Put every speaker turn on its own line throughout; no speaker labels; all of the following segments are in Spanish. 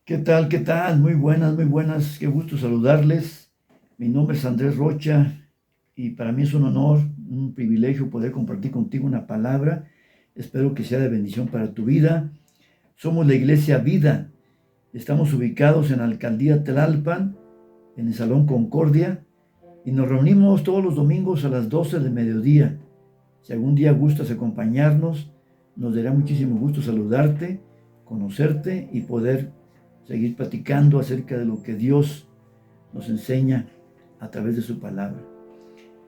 ¿Qué tal? ¿Qué tal? Muy buenas, muy buenas. Qué gusto saludarles. Mi nombre es Andrés Rocha y para mí es un honor, un privilegio poder compartir contigo una palabra. Espero que sea de bendición para tu vida. Somos la Iglesia Vida. Estamos ubicados en la Alcaldía Tlalpan, en el Salón Concordia, y nos reunimos todos los domingos a las 12 del mediodía. Si algún día gustas acompañarnos, nos dará muchísimo gusto saludarte, conocerte y poder seguir platicando acerca de lo que Dios nos enseña a través de su palabra.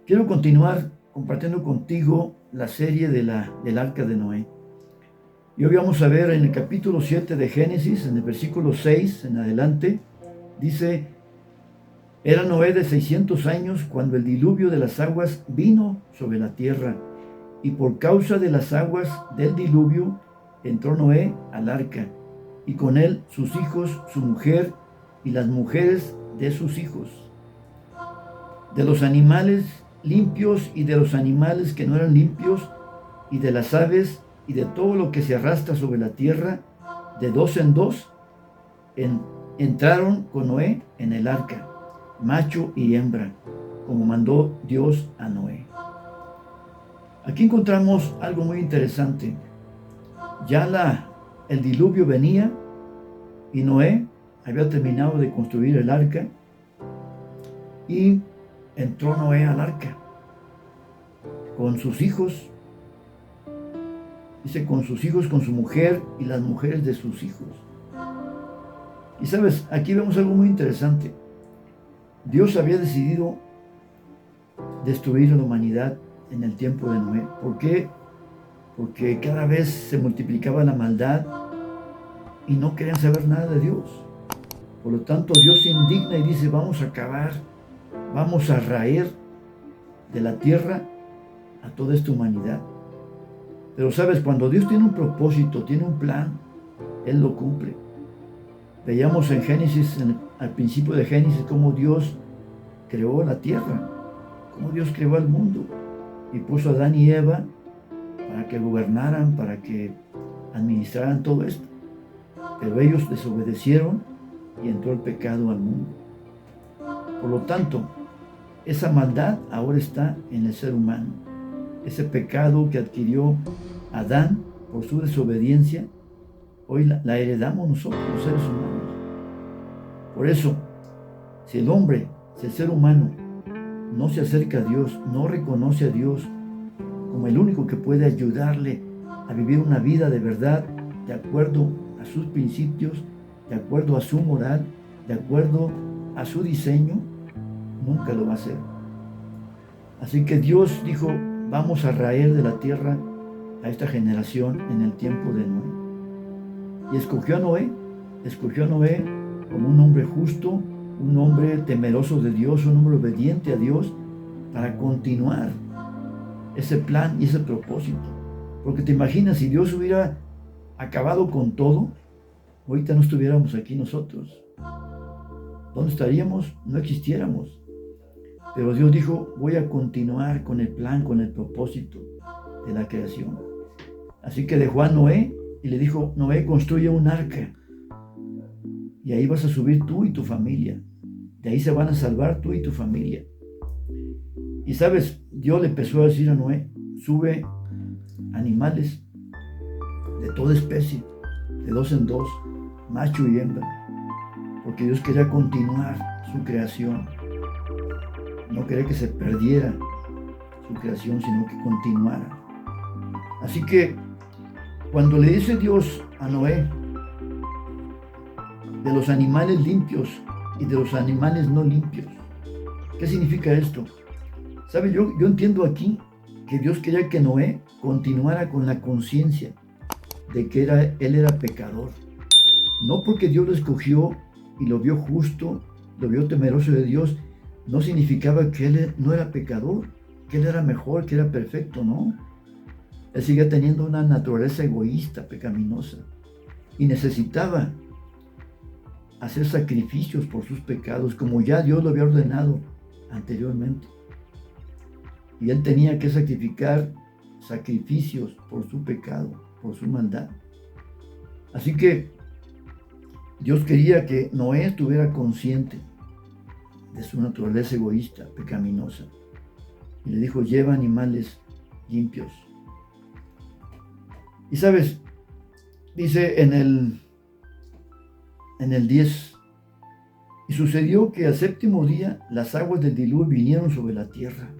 Quiero continuar compartiendo contigo la serie del Arca de Noé. Y hoy vamos a ver en el capítulo 7 de Génesis, en el versículo 6 en adelante, dice: Era Noé de 600 años cuando el diluvio de las aguas vino sobre la tierra, y por causa de las aguas del diluvio entró Noé al arca, y con él sus hijos, su mujer y las mujeres de sus hijos. De los animales limpios y de los animales que no eran limpios, y de las aves y de todo lo que se arrastra sobre la tierra, de dos en dos, entraron con Noé en el arca, macho y hembra, como mandó Dios a Noé. Aquí encontramos algo muy interesante. Ya el diluvio venía y Noé había terminado de construir el arca y entró Noé al arca con sus hijos, dice con sus hijos, con su mujer y las mujeres de sus hijos. Y sabes, aquí vemos algo muy interesante. Dios había decidido destruir a la humanidad en el tiempo de Noé. ¿Por qué? Porque cada vez se multiplicaba la maldad y no querían saber nada de Dios. Por lo tanto, Dios se indigna y dice: vamos a acabar, vamos a raer de la tierra a toda esta humanidad. Pero sabes, cuando Dios tiene un propósito, tiene un plan, Él lo cumple. Veíamos en Génesis, al principio de Génesis, cómo Dios creó la tierra, cómo Dios creó al mundo y puso a Adán y Eva para que gobernaran, para que administraran todo esto. Pero ellos desobedecieron y entró el pecado al mundo. Por lo tanto, esa maldad ahora está en el ser humano. Ese pecado que adquirió Adán por su desobediencia, hoy la heredamos nosotros, los seres humanos. Por eso, si el hombre, si el ser humano no se acerca a Dios, no reconoce a Dios como el único que puede ayudarle a vivir una vida de verdad, de acuerdo a sus principios, de acuerdo a su moral, de acuerdo a su diseño, nunca lo va a hacer. Así que Dios dijo: vamos a raer de la tierra a esta generación en el tiempo de Noé. Y escogió a Noé como un hombre justo, un hombre temeroso de Dios, un hombre obediente a Dios, para continuar ese plan y ese propósito. Porque te imaginas, si Dios hubiera acabado con todo, ahorita no estuviéramos aquí nosotros. ¿Dónde estaríamos? No existiéramos. Pero Dios dijo: voy a continuar con el plan, con el propósito de la creación. Así que dejó a Noé y le dijo: Noé, construye un arca. Y ahí vas a subir tú y tu familia. De ahí se van a salvar tú y tu familia. Y sabes, Dios le empezó a decir a Noé: sube animales de toda especie, de dos en dos, macho y hembra. Porque Dios quería continuar su creación. No quería que se perdiera su creación, sino que continuara. Así que cuando le dice Dios a Noé de los animales limpios y de los animales no limpios, ¿qué significa esto? ¿Sabe? Yo entiendo aquí que Dios quería que Noé continuara con la conciencia de que él era pecador. No porque Dios lo escogió y lo vio justo, lo vio temeroso de Dios, no significaba que él no era pecador, que él era mejor, que era perfecto, no. Él seguía teniendo una naturaleza egoísta, pecaminosa, y necesitaba hacer sacrificios por sus pecados, como ya Dios lo había ordenado anteriormente. Y él tenía que sacrificar sacrificios por su pecado, por su maldad. Así que Dios quería que Noé estuviera consciente de su naturaleza egoísta, pecaminosa. Y le dijo, lleva animales limpios. Y sabes, dice en el 10, y sucedió que al séptimo día las aguas del diluvio vinieron sobre la tierra.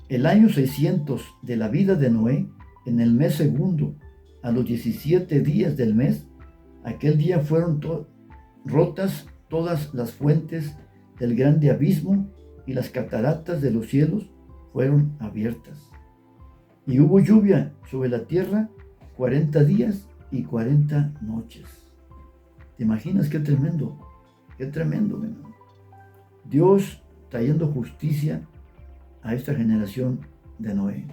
El año 600 de la vida de Noé, en el mes segundo, a los 17 días del mes, aquel día fueron rotas todas las fuentes del grande abismo y las cataratas de los cielos fueron abiertas. Y hubo lluvia sobre la tierra 40 días y 40 noches. ¿Te imaginas qué tremendo? Qué tremendo, mi hermano. Dios trayendo justicia a esta generación de Noé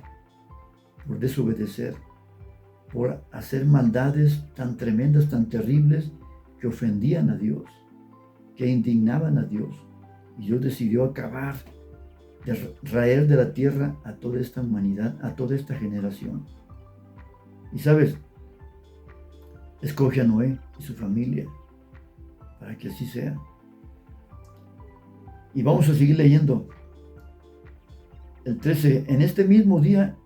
por desobedecer, por hacer maldades tan tremendas, tan terribles, que ofendían a Dios, que indignaban a Dios. Y Dios decidió acabar, de raer de la tierra a toda esta humanidad, a toda esta generación. Y sabes, escoge a Noé y su familia para que así sea. Y vamos a seguir leyendo. El 13, en este mismo día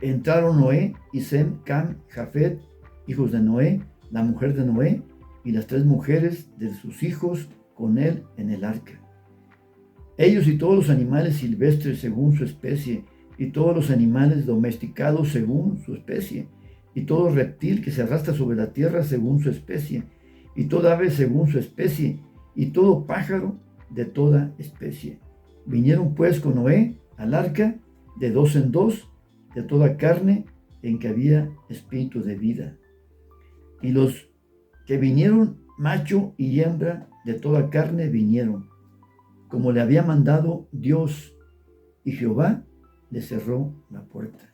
entraron Noé y Sem, Cam, Jafet, hijos de Noé, la mujer de Noé y las 3 mujeres de sus hijos con él en el arca. Ellos y todos los animales silvestres según su especie, y todos los animales domesticados según su especie, y todo reptil que se arrastra sobre la tierra según su especie, y toda ave según su especie, y todo pájaro de toda especie. Vinieron pues con Noé al arca de 2 en 2, de toda carne en que había espíritu de vida. Y los que vinieron, macho y hembra de toda carne vinieron, como le había mandado Dios, y Jehová le cerró la puerta.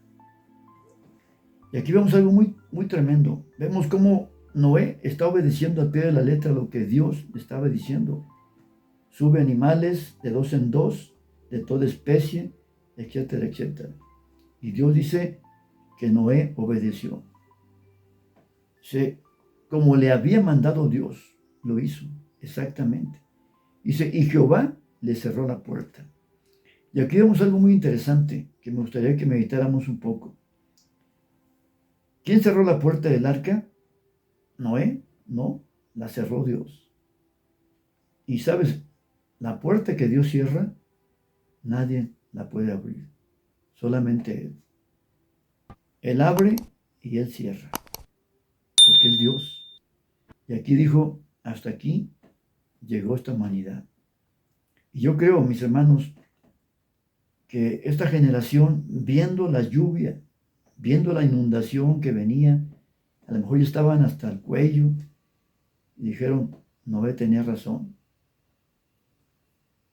Y aquí vemos algo muy, muy tremendo. Vemos cómo Noé está obedeciendo al pie de la letra lo que Dios le estaba diciendo. Sube animales de 2 en 2, de toda especie, etcétera, etcétera. Y Dios dice que Noé obedeció. Como le había mandado Dios, lo hizo exactamente. Dice, y Jehová le cerró la puerta. Y aquí vemos algo muy interesante que me gustaría que meditáramos un poco. ¿Quién cerró la puerta del arca? ¿Noé? No, la cerró Dios. Y sabes, la puerta que Dios cierra, nadie la puede abrir. Solamente Él. Él abre y Él cierra. Porque es Dios. Y aquí dijo, hasta aquí llegó esta humanidad. Y yo creo, mis hermanos, que esta generación, viendo la lluvia, viendo la inundación que venía, a lo mejor ya estaban hasta el cuello, y dijeron, Noé tenía razón.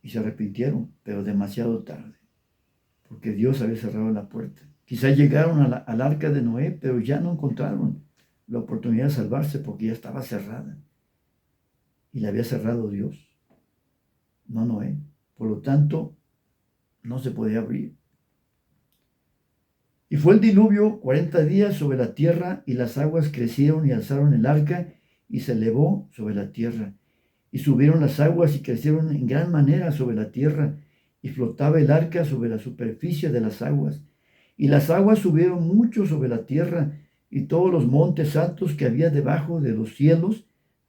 Y se arrepintieron, pero demasiado tarde, porque Dios había cerrado la puerta. Quizás llegaron al arca de Noé, pero ya no encontraron la oportunidad de salvarse porque ya estaba cerrada. Y la había cerrado Dios, no Noé. Por lo tanto, no se podía abrir. Y fue el diluvio 40 días sobre la tierra, y las aguas crecieron y alzaron el arca, y se elevó sobre la tierra. Y subieron las aguas y crecieron en gran manera sobre la tierra, y flotaba el arca sobre la superficie de las aguas. Y las aguas subieron mucho sobre la tierra, y todos los montes altos que había debajo de los cielos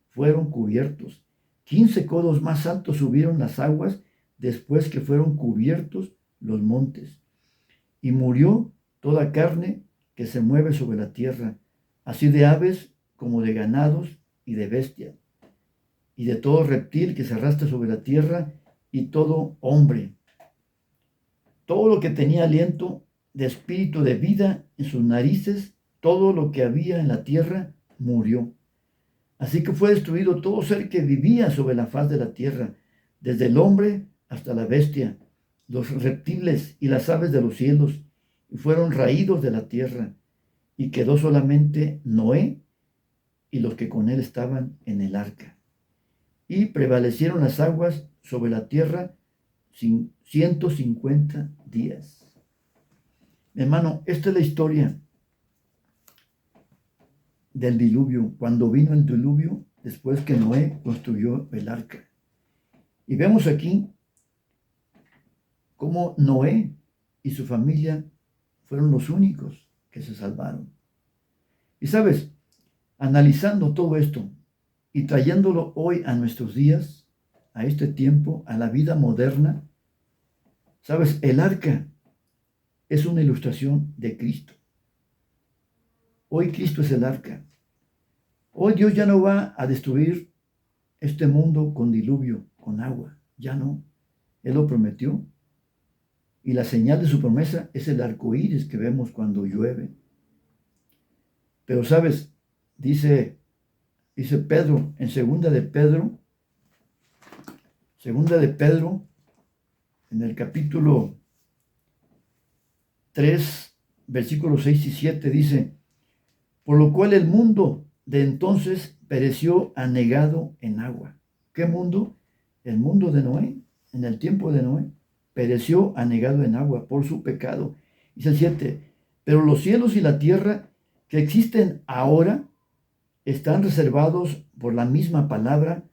fueron cubiertos. 15 codos más altos subieron las aguas después que fueron cubiertos los montes. Y murió toda carne que se mueve sobre la tierra, así de aves como de ganados y de bestias, y de todo reptil que se arrastra sobre la tierra, y todo hombre. Todo lo que tenía aliento de espíritu de vida en sus narices, todo lo que había en la tierra murió. Así que fue destruido todo ser que vivía sobre la faz de la tierra, desde el hombre hasta la bestia, los reptiles y las aves de los cielos, y fueron raídos de la tierra, y quedó solamente Noé y los que con él estaban en el arca. Y prevalecieron las aguas sobre la tierra 150 días. Hermano, esta es la historia del diluvio, cuando vino el diluvio después que Noé construyó el arca. Y vemos aquí cómo Noé y su familia fueron los únicos que se salvaron. Y sabes, analizando todo esto y trayéndolo hoy a nuestros días, a este tiempo, a la vida moderna, sabes, el arca es una ilustración de Cristo. Hoy Cristo es el arca. Hoy Dios ya no va a destruir este mundo con diluvio, con agua. Ya no. Él lo prometió. Y la señal de su promesa es el arco iris que vemos cuando llueve. Pero sabes, dice Pedro en segunda de Pedro, en el capítulo 3, versículos 6 y 7, dice: por lo cual el mundo de entonces pereció anegado en agua. ¿Qué mundo? El mundo de Noé, en el tiempo de Noé, pereció anegado en agua por su pecado. Dice el 7, pero los cielos y la tierra que existen ahora están reservados por la misma palabra,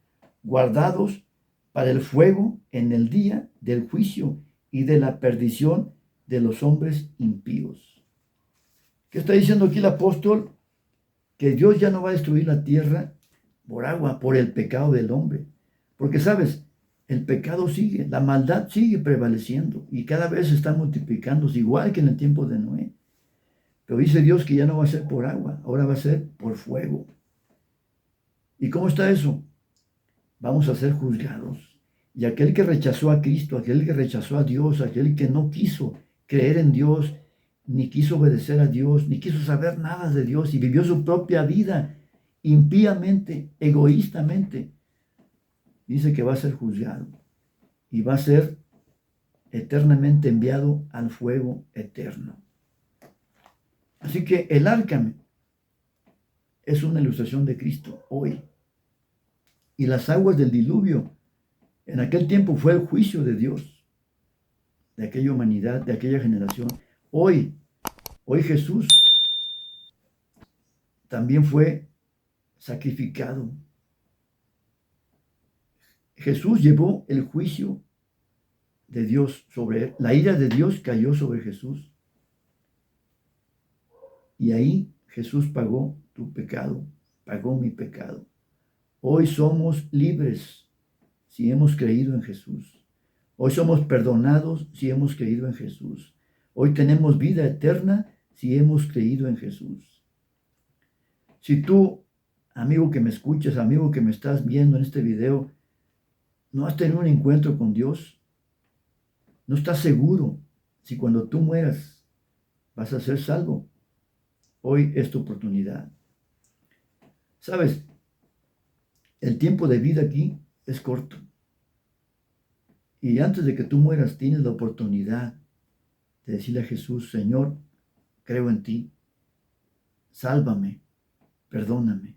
guardados para el fuego en el día del juicio y de la perdición de los hombres impíos. ¿Qué está diciendo aquí el apóstol? Que Dios ya no va a destruir la tierra por agua, por el pecado del hombre. Porque, ¿sabes? El pecado sigue, la maldad sigue prevaleciendo y cada vez se está multiplicándose, igual que en el tiempo de Noé. Pero dice Dios que ya no va a ser por agua, ahora va a ser por fuego. ¿Y cómo está eso? Vamos a ser juzgados. Y aquel que rechazó a Cristo, aquel que rechazó a Dios, aquel que no quiso creer en Dios, ni quiso obedecer a Dios, ni quiso saber nada de Dios y vivió su propia vida impíamente, egoístamente, dice que va a ser juzgado y va a ser eternamente enviado al fuego eterno. Así que el arca es una ilustración de Cristo hoy. Y las aguas del diluvio en aquel tiempo fue el juicio de Dios, de aquella humanidad, de aquella generación. Hoy Jesús también fue sacrificado. Jesús llevó el juicio de Dios sobre él. La ira de Dios cayó sobre Jesús. Y ahí Jesús pagó tu pecado, pagó mi pecado. Hoy somos libres si hemos creído en Jesús. Hoy somos perdonados si hemos creído en Jesús. Hoy tenemos vida eterna si hemos creído en Jesús. Si tú, amigo que me escuchas, amigo que me estás viendo en este video, no has tenido un encuentro con Dios, no estás seguro si cuando tú mueras vas a ser salvo, hoy es tu oportunidad. ¿Sabes? El tiempo de vida aquí es corto. Y antes de que tú mueras, tienes la oportunidad de decirle a Jesús: Señor, creo en ti, sálvame, perdóname.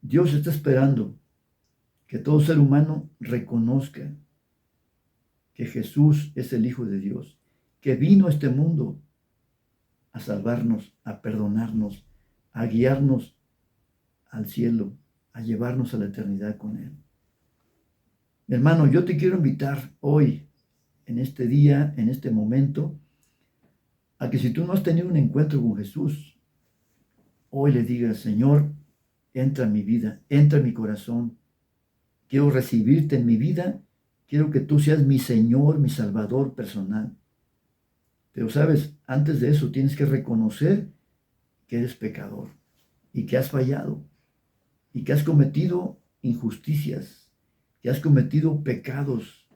Dios está esperando que todo ser humano reconozca que Jesús es el Hijo de Dios, que vino a este mundo a salvarnos, a perdonarnos, a guiarnos al cielo, a llevarnos a la eternidad con Él. Mi hermano, yo te quiero invitar hoy, en este día, en este momento, a que si tú no has tenido un encuentro con Jesús, hoy le digas: Señor, entra en mi vida, entra en mi corazón. Quiero recibirte en mi vida. Quiero que tú seas mi Señor, mi Salvador personal. Pero sabes, antes de eso tienes que reconocer que eres pecador y que has fallado y que has cometido injusticias, que has cometido pecados,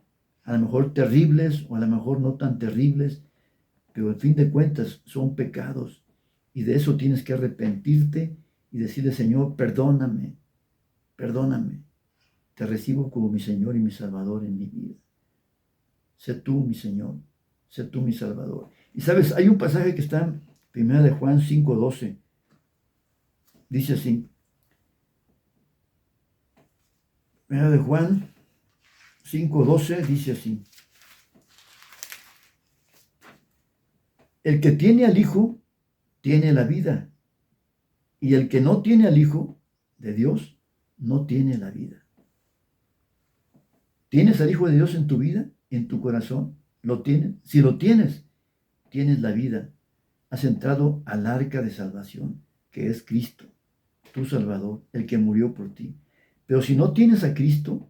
a lo mejor terribles o a lo mejor no tan terribles, pero al fin de cuentas son pecados y de eso tienes que arrepentirte y decirle, Señor, perdóname, perdóname. Te recibo como mi Señor y mi Salvador en mi vida. Sé tú mi Señor, sé tú mi Salvador. Y sabes, hay un pasaje que está en 1 de Juan 5:12. Dice así. 1 de Juan 5:12 dice así. El que tiene al Hijo, tiene la vida. Y el que no tiene al Hijo de Dios, no tiene la vida. ¿Tienes al Hijo de Dios en tu vida, en tu corazón? ¿Lo tienes? Si lo tienes, tienes la vida. Has entrado al arca de salvación, que es Cristo, tu Salvador, el que murió por ti. Pero si no tienes a Cristo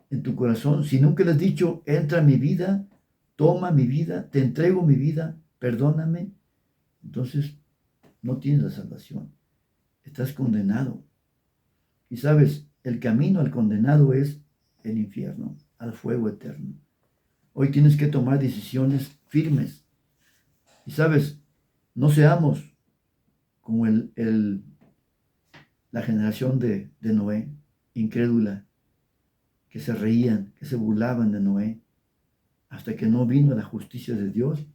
en tu corazón, si nunca le has dicho, entra a mi vida, toma mi vida, te entrego mi vida, perdóname, entonces no tienes la salvación. Estás condenado. Y sabes, el camino al condenado es el infierno, al fuego eterno. Hoy tienes que tomar decisiones firmes. Y sabes, no seamos como la generación de Noé, incrédula, que se reían, que se burlaban de Noé, hasta que no vino la justicia de Dios.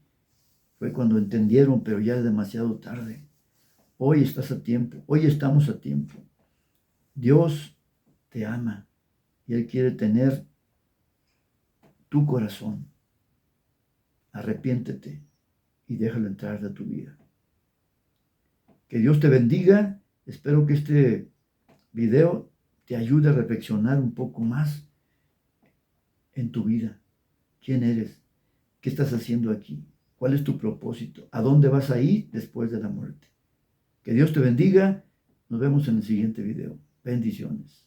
Fue cuando entendieron, pero ya es demasiado tarde. Hoy estás a tiempo, hoy estamos a tiempo. Dios te ama y Él quiere tener tu corazón. Arrepiéntete y déjalo entrar a tu vida. Que Dios te bendiga. Espero que este video te ayude a reflexionar un poco más en tu vida. ¿Quién eres? ¿Qué estás haciendo aquí? ¿Cuál es tu propósito? ¿A dónde vas a ir después de la muerte? Que Dios te bendiga. Nos vemos en el siguiente video. Bendiciones.